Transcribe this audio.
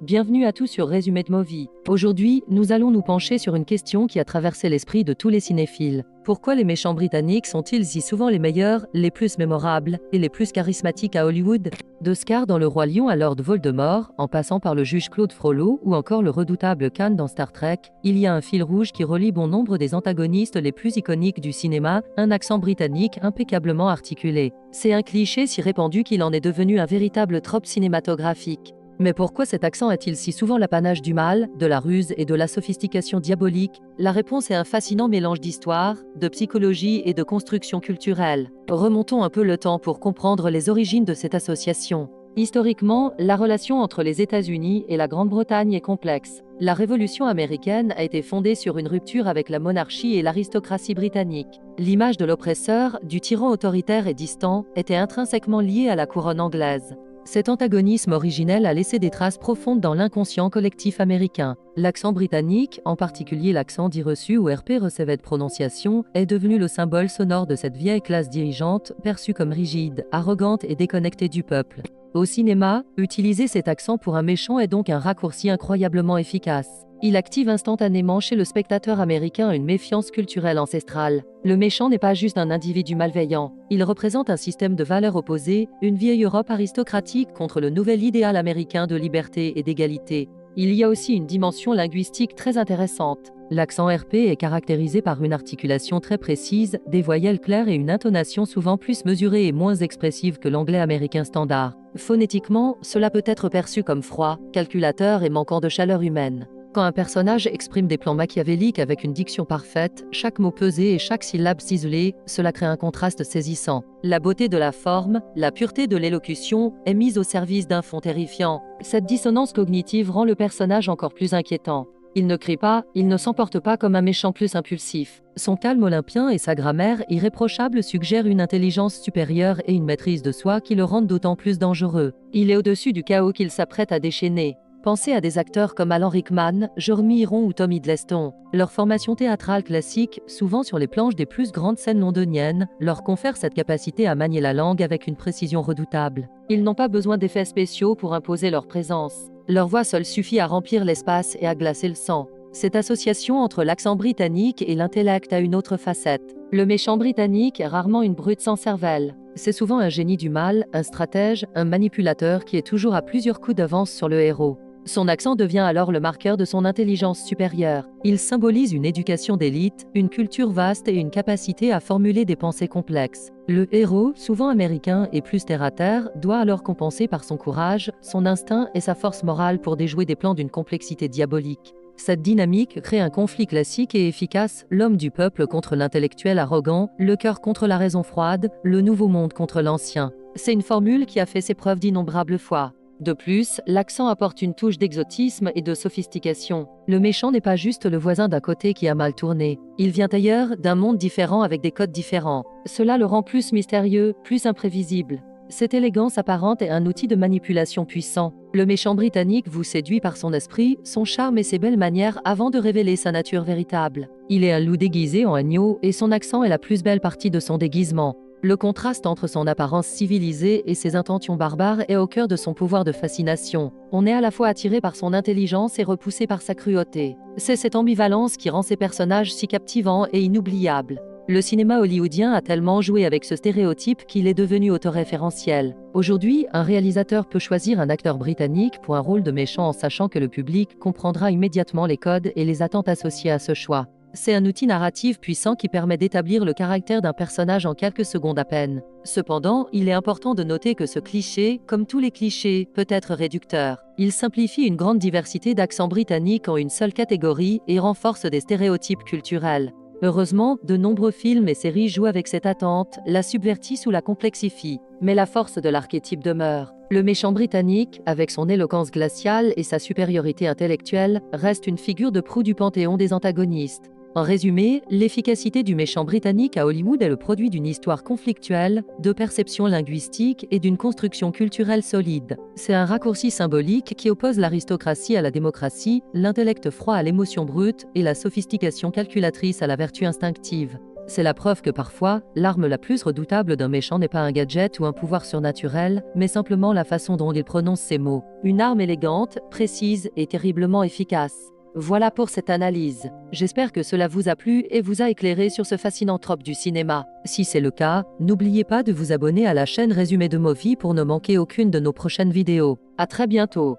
bienvenue à tous sur Résumé de Movie. Aujourd'hui, nous allons nous pencher sur une question qui a traversé l'esprit de tous les cinéphiles. Pourquoi les méchants britanniques sont-ils si souvent les meilleurs, les plus mémorables et les plus charismatiques à Hollywood? De Scar dans Le Roi Lion à Lord Voldemort, en passant par le juge Claude Frollo ou encore le redoutable Khan dans Star Trek, il y a un fil rouge qui relie bon nombre des antagonistes les plus iconiques du cinéma, un accent britannique impeccablement articulé. C'est un cliché si répandu qu'il en est devenu un véritable trope cinématographique. Mais pourquoi cet accent est-il si souvent l'apanage du mal, de la ruse et de la sophistication diabolique? La réponse est un fascinant mélange d'histoire, de psychologie et de construction culturelle. Remontons un peu le temps pour comprendre les origines de cette association. Historiquement, la relation entre les États-Unis et la Grande-Bretagne est complexe. La Révolution américaine a été fondée sur une rupture avec la monarchie et l'aristocratie britannique. L'image de l'oppresseur, du tyran autoritaire et distant, était intrinsèquement liée à la couronne anglaise. Cet antagonisme originel a laissé des traces profondes dans l'inconscient collectif américain. L'accent britannique, en particulier l'accent dit reçu ou RP recevait de prononciation, est devenu le symbole sonore de cette vieille classe dirigeante, perçue comme rigide, arrogante et déconnectée du peuple. Au cinéma, utiliser cet accent pour un méchant est donc un raccourci incroyablement efficace. Il active instantanément chez le spectateur américain une méfiance culturelle ancestrale. Le méchant n'est pas juste un individu malveillant, il représente un système de valeurs opposées, une vieille Europe aristocratique contre le nouvel idéal américain de liberté et d'égalité. Il y a aussi une dimension linguistique très intéressante. L'accent RP est caractérisé par une articulation très précise, des voyelles claires et une intonation souvent plus mesurée et moins expressive que l'anglais américain standard. Phonétiquement, cela peut être perçu comme froid, calculateur et manquant de chaleur humaine. Quand un personnage exprime des plans machiavéliques avec une diction parfaite, chaque mot pesé et chaque syllabe ciselée, cela crée un contraste saisissant. La beauté de la forme, la pureté de l'élocution est mise au service d'un fond terrifiant. Cette dissonance cognitive rend le personnage encore plus inquiétant. Il ne crie pas, il ne s'emporte pas comme un méchant plus impulsif. Son calme olympien et sa grammaire irréprochable suggèrent une intelligence supérieure et une maîtrise de soi qui le rendent d'autant plus dangereux. Il est au-dessus du chaos qu'il s'apprête à déchaîner. Pensez à des acteurs comme Alan Rickman, Jeremy Irons ou Tom Hiddleston. Leur formation théâtrale classique, souvent sur les planches des plus grandes scènes londoniennes, leur confère cette capacité à manier la langue avec une précision redoutable. Ils n'ont pas besoin d'effets spéciaux pour imposer leur présence. Leur voix seule suffit à remplir l'espace et à glacer le sang. Cette association entre l'accent britannique et l'intellect a une autre facette. Le méchant britannique est rarement une brute sans cervelle. C'est souvent un génie du mal, un stratège, un manipulateur qui est toujours à plusieurs coups d'avance sur le héros. Son accent devient alors le marqueur de son intelligence supérieure. Il symbolise une éducation d'élite, une culture vaste et une capacité à formuler des pensées complexes. Le héros, souvent américain et plus terre-à-terre, doit alors compenser par son courage, son instinct et sa force morale pour déjouer des plans d'une complexité diabolique. Cette dynamique crée un conflit classique et efficace, l'homme du peuple contre l'intellectuel arrogant, le cœur contre la raison froide, le nouveau monde contre l'ancien. C'est une formule qui a fait ses preuves d'innombrables fois. De plus, l'accent apporte une touche d'exotisme et de sophistication. Le méchant n'est pas juste le voisin d'à côté qui a mal tourné. Il vient ailleurs, d'un monde différent avec des codes différents. Cela le rend plus mystérieux, plus imprévisible. Cette élégance apparente est un outil de manipulation puissant. Le méchant britannique vous séduit par son esprit, son charme et ses belles manières avant de révéler sa nature véritable. Il est un loup déguisé en agneau et son accent est la plus belle partie de son déguisement. Le contraste entre son apparence civilisée et ses intentions barbares est au cœur de son pouvoir de fascination. On est à la fois attiré par son intelligence et repoussé par sa cruauté. C'est cette ambivalence qui rend ses personnages si captivants et inoubliables. Le cinéma hollywoodien a tellement joué avec ce stéréotype qu'il est devenu autoréférentiel. Aujourd'hui, un réalisateur peut choisir un acteur britannique pour un rôle de méchant en sachant que le public comprendra immédiatement les codes et les attentes associées à ce choix. C'est un outil narratif puissant qui permet d'établir le caractère d'un personnage en quelques secondes à peine. Cependant, il est important de noter que ce cliché, comme tous les clichés, peut être réducteur. Il simplifie une grande diversité d'accents britanniques en une seule catégorie et renforce des stéréotypes culturels. Heureusement, de nombreux films et séries jouent avec cette attente, la subvertissent ou la complexifient. Mais la force de l'archétype demeure. Le méchant britannique, avec son éloquence glaciale et sa supériorité intellectuelle, reste une figure de proue du panthéon des antagonistes. En résumé, l'efficacité du méchant britannique à Hollywood est le produit d'une histoire conflictuelle, de perceptions linguistiques et d'une construction culturelle solide. C'est un raccourci symbolique qui oppose l'aristocratie à la démocratie, l'intellect froid à l'émotion brute et la sophistication calculatrice à la vertu instinctive. c'est la preuve que parfois, l'arme la plus redoutable d'un méchant n'est pas un gadget ou un pouvoir surnaturel, mais simplement la façon dont il prononce ses mots. Une arme élégante, précise et terriblement efficace. Voilà pour cette analyse. J'espère que cela vous a plu et vous a éclairé sur ce fascinant trope du cinéma. Si c'est le cas, n'oubliez pas de vous abonner à la chaîne Résumé de Movie pour ne manquer aucune de nos prochaines vidéos. À très bientôt.